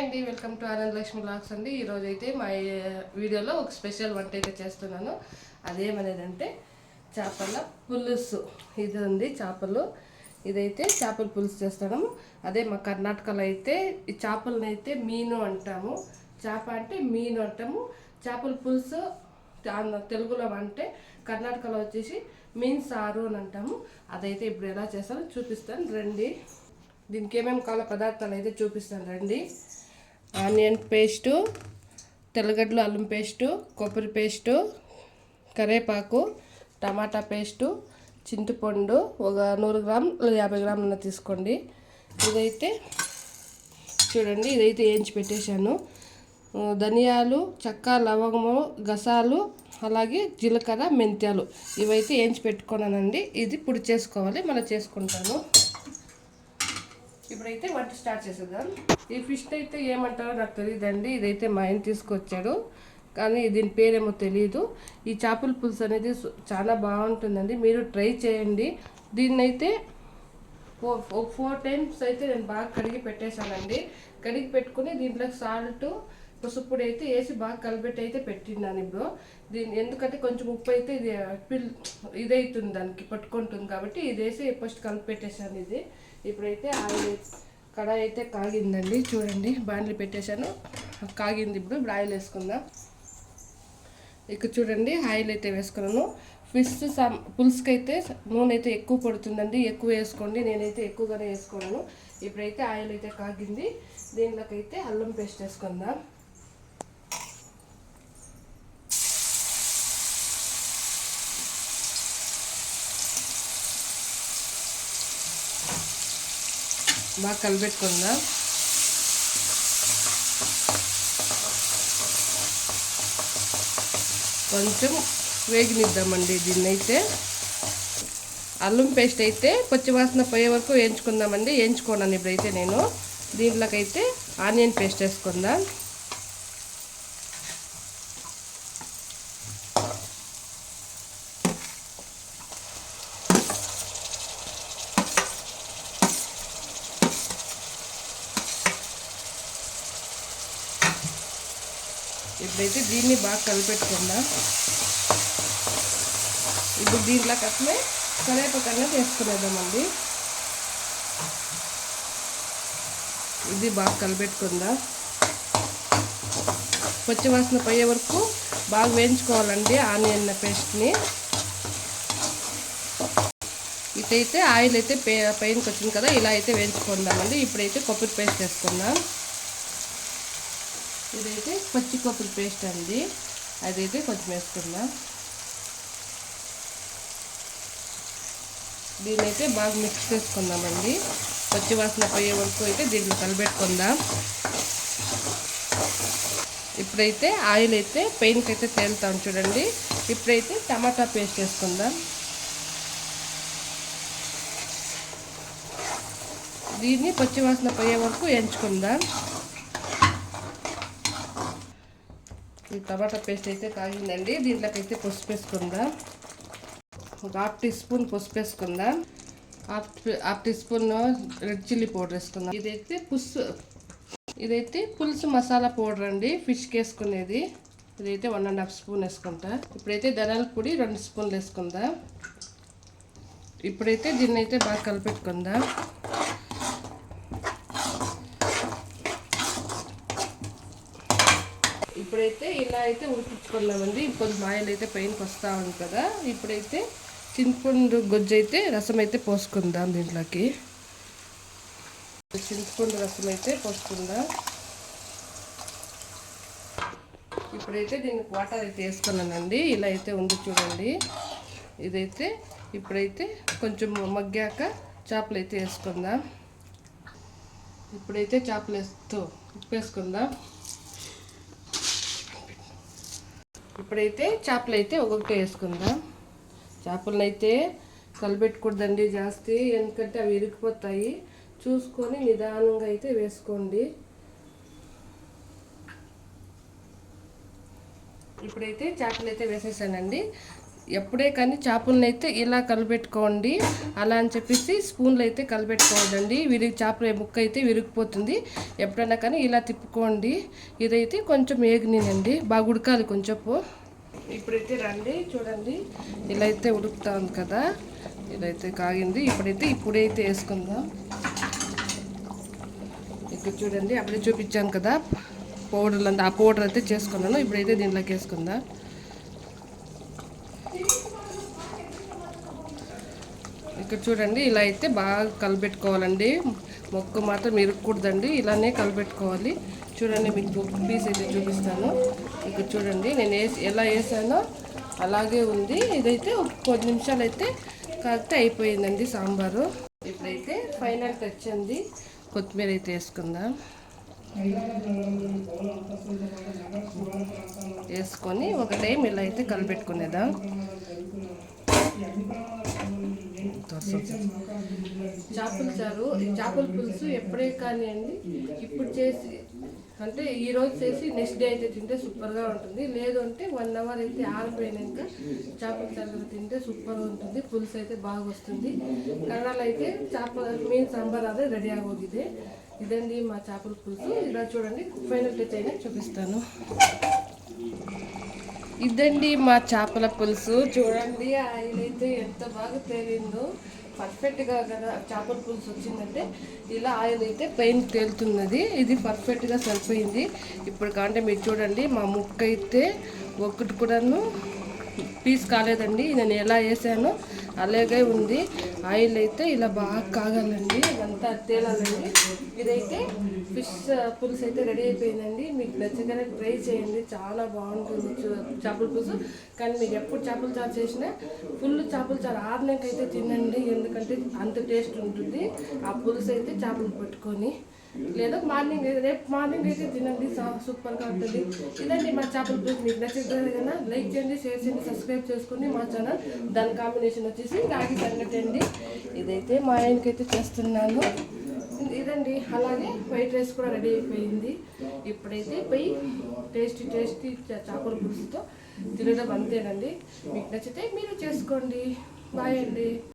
అండి, welcome to Anand Lakshmi blogs అండి. ఈరోజు అయితే మా వీడియోలో ఒక స్పెషల్ వంట అయితే చేస్తున్నాను. అదేమనేదంటే చేపల పులుసు. ఇది ఉంది చేపలు. ఇదైతే చేపల పులుసు చేస్తాము. అదే మా కర్ణాటకలో అయితే ఈ చేపలను అయితే మీను అంటాము. చేప అంటే మీను అంటాము. చేపల పులుసు తెలుగులో అంటే కర్ణాటకలో వచ్చేసి మీన్ సారు అని అంటాము. అదైతే ఇప్పుడు ఎలా చేస్తానో చూపిస్తాను రండి. దీనికి ఏమేమి కావాలో పదార్థాలు అయితే చూపిస్తాను రండి. ఆనియన్ పేస్టు, తెల్లగడ్డలు అల్లం పేస్టు, కొబ్బరి పేస్టు, కరివేపాకు, టమాటా పేస్టు, చింతపండు ఒక 100 గ్రాములు 50 గ్రాములు తీసుకోండి. ఇదైతే చూడండి, ఇదైతే వేయించి పెట్టేశాను. ధనియాలు, చెక్క, లవంగము, గసాలు, అలాగే జీలకర్ర, మెంతాలు ఇవైతే వేయించి పెట్టుకున్నానండి. ఇది పొడి చేసుకోవాలి, మళ్ళీ చేసుకుంటాను. ఇప్పుడైతే వంట స్టార్ట్ చేసేద్దాం. ఈ ఫిష్ అయితే ఏమంటారో నాకు తెలియదండి. ఇదైతే మా ఆయన తీసుకొచ్చాడు, కానీ దీని పేరేమో తెలియదు. ఈ చేపల పులుసు అనేది చాలా బాగుంటుందండి, మీరు ట్రై చేయండి. దీన్నైతే 4 టైమ్స్ అయితే నేను బాగా కడిగి పెట్టేశానండి. కడిగి పెట్టుకుని దీంట్లో సాల్ట్, పసుపుడు అయితే వేసి బాగా కలిపెట్టి అయితే పెట్టినాను. ఇప్పుడు ఎందుకంటే కొంచెం ఉప్పు అయితే ఇదవుతుంది, దానికి పట్టుకుంటుంది కాబట్టి ఇది వేసి ఫస్ట్ కలిపి పెట్టేశాను. ఇప్పుడైతే ఆయిల్ కడాయి అయితే కాగిందండి. చూడండి, బాండ్లు పెట్టేశాను, కాగింది. ఇప్పుడు ఆయిల్ వేసుకుందాం. ఇక్కడ చూడండి, ఆయిల్ అయితే వేసుకున్నాను. ఫిష్ పులుసుకి అయితే నూనె అయితే ఎక్కువ పడుతుందండి, ఎక్కువ వేసుకోండి. నేనైతే ఎక్కువగానే వేసుకున్నాను. ఇప్పుడైతే ఆయిల్ అయితే కాగింది. దీనిలోకైతే అల్లం పేస్ట్ వేసుకుందాం. బాగా కలిపెట్టుకుందాం. కొంచెం వేగినిద్దామండి దీన్నైతే. అల్లం పేస్ట్ అయితే పచ్చివాసన పోయే వరకు వేయించుకుందామండి. వేయించుకున్నాను ఇప్పుడైతే నేను. దీంట్లోకైతే ఆనియన్ పేస్ట్ వేసుకుందాం. ఇప్పుడైతే దీన్ని బాగా కలిపెట్టుకుందాం. ఇప్పుడు దీంట్లోకి అట్లే కరివేపాకు వేసుకునేద్దామండి. ఇది బాగా కలిపెట్టుకుందాం. పచ్చివాసన పోయే వరకు బాగా వేయించుకోవాలండి ఆనియన్ పేస్ట్ని. ఇదైతే ఆయిల్ అయితే పైనకి వచ్చింది కదా, ఇలా అయితే వేయించుకుందామండి. ఇప్పుడైతే కొబ్బరి పేస్ట్ వేసుకుందాం. ఇదైతే పచ్చి కొబ్బరి పేస్ట్ అండి, అదైతే కొంచెం వేసుకుందాం. దీన్నైతే బాగా మిక్స్ చేసుకుందామండి. పచ్చివాసన పోయే వరకు అయితే దీన్ని కలిపెట్టుకుందాం. ఇప్పుడైతే ఆయిల్ అయితే పైనకి అయితే తేలుతాం చూడండి. ఇప్పుడైతే టమాటా పేస్ట్ వేసుకుందాం. దీన్ని పచ్చివాసన పోయే వరకు వేయించుకుందాం. ఈ టమాటా పేస్ట్ అయితే కాగిందండి. దీంట్లోకైతే పసుపు వేసుకుందాం. ఒక 1/2 టీ స్పూన్ పసుపు వేసుకుందాం. Half teaspoon red chilli powder వేసుకుందాం. ఇదైతే పులుసు మసాలా పౌడర్ అండి, ఫిష్కి వేసుకునేది. ఇదైతే 1.5 స్పూన్ వేసుకుంటా. ఇప్పుడైతే ధనియాల పొడి 2 స్పూన్లు వేసుకుందాం. ఇప్పుడైతే దీన్ని అయితే బాగా కలిపెట్టుకుందాం. ఇప్పుడైతే ఇలా అయితే ఉడికించుకున్నామండి. కొంచెం ఆయిల్ అయితే పైనకి వస్తూ ఉంది కదా. ఇప్పుడైతే చింతపండు గుజ్జు అయితే రసం అయితే పోసుకుందాం. దీంట్లోకి చింతపండు రసం అయితే పోసుకుందాం. ఇప్పుడైతే దీనికి వాటర్ అయితే వేసుకున్నానండి. ఇలా అయితే ఉంది చూడండి. ఇదైతే ఇప్పుడైతే కొంచెం మగ్గాక చేపలు అయితే వేసుకుందాం. ఇప్పుడైతే చేపలు వేసుకుందాం. ఇప్పుడైతే చేపలు అయితే ఒక్కొక్కటి వేసుకుందాం. చేపలను అయితే కలిపెట్టకూడదండి జాస్తి, ఎందుకంటే అవి ఇరికిపోతాయి. చూసుకొని నిదానంగా అయితే వేసుకోండి. ఇప్పుడైతే చేపలు అయితే వేసేసానండి. ఎప్పుడే కానీ చేపలను అయితే ఇలా కలిపెట్టుకోండి. అలా అని చెప్పేసి స్పూన్లు అయితే కలిపెట్టుకోవద్దండి, చేపల ముక్క అయితే విరిగిపోతుంది. ఎప్పుడైనా కానీ ఇలా తిప్పుకోండి. ఇదైతే కొంచెం ఏగినండి, బాగా ఉడకాలి కొంచెంపు. ఇప్పుడైతే రండి చూడండి, ఇలా అయితే ఉడుకుతా ఉంది కదా, ఇదైతే కాగింది. ఇప్పుడైతే వేసుకుందాం. ఇక్కడ చూడండి, అప్పుడే చూపించాను కదా పౌడర్లు అంతా, ఆ పౌడర్ అయితే చేసుకున్నాను. ఇప్పుడైతే దీంట్లోకి వేసుకుందాం. ఇక్కడ చూడండి, ఇలా అయితే బాగా కలిపెట్టుకోవాలండి. మొక్క మాత్రం ఇరుక్కూడదండి, ఇలానే కలిపెట్టుకోవాలి. చూడండి, మీకు ఒక పీస్ అయితే చూపిస్తాను. ఇక్కడ చూడండి, నేను ఎలా వేసానో అలాగే ఉంది. ఇదైతే ఒక 10 నిమిషాలు అయితే కాగితే అయిపోయిందండి సాంబారు. ఇప్పుడైతే ఫైనల్ టచ్ అండి, కొత్తిమీర అయితే వేసుకుందాం. వేసుకొని ఒక టైం ఇలా అయితే కలిపెట్టుకునేద్దాం. చేపల చారు, చేపల పులుసు ఎప్పుడే కానివ్వండి, ఇప్పుడు చేసి అంటే ఈరోజు చేసి నెక్స్ట్ డే అయితే తింటే సూపర్గా ఉంటుంది. లేదు అంటే 1 అవర్ అయితే ఆరిపోయినాక చేపల చారు తింటే సూపర్గా ఉంటుంది. పులుసు అయితే బాగా వస్తుంది. కన్నడలో అయితే చేపల మీన్ సాంబార్ అదే రెడీ ఆಗೋಗಿದೆ. ఇదండి మా చేపల పులుసు. ఇలా చూడండి, ఫైనల్ టచ్ అయినా చూపిస్తాను. ఇదండి మా చేపల పులుసు. చూడండి, ఆయిల్ అయితే ఎంత బాగా తేలిందో, పర్ఫెక్ట్గా కదా చేపల పులుసు వచ్చిందంటే ఇలా ఆయిల్ అయితే పైన తేలుతున్నది. ఇది పర్ఫెక్ట్గా సరిపోయింది. ఇప్పుడు కాంటే మీరు చూడండి, మా ముక్క అయితే ఒక్కటి కూడాను పీస్ కాలేదండి. నేను ఎలా వేసానో అలాగే ఉంది. ఆయిల్ అయితే ఇలా బాగా కాగాలండి, ఇదంతా తేలాలండి. ఇదైతే ఫిష్ పులుసు అయితే రెడీ అయిపోయిందండి. మీకు నచ్చగానే ట్రై చేయండి, చాలా బాగుంటుంది చేపల పులుసు. కానీ మీకు ఎప్పుడు చేపల చారు చేసినా ఫుల్ చేపల చారు ఆరినాకైతే తినండి, ఎందుకంటే అంత టేస్ట్ ఉంటుంది ఆ పులుసు అయితే చేపలు పట్టుకొని. లేదా రేపు మార్నింగ్ అయితే తినండి, సూపర్గా ఉంటుంది. ఇదండి మా చేపల పులుసు. మీకు నచ్చింది కదా, లైక్ చేయండి, షేర్ చేయండి, సబ్స్క్రైబ్ చేసుకోండి మా ఛానల్. దాని కాంబినేషన్ వచ్చేసి రాగి సంగటి అండి. ఇదైతే మా ఆయనకైతే చేస్తున్నాను. ఇదండి, అలాగే వైట్ రైస్ కూడా రెడీ అయిపోయింది. ఇప్పుడైతే పోయి టేస్టీ చేపల పులుసుతో తినడం అంతేనండి. మీకు నచ్చితే మీరు చేసుకోండి. బాయ్ అండి.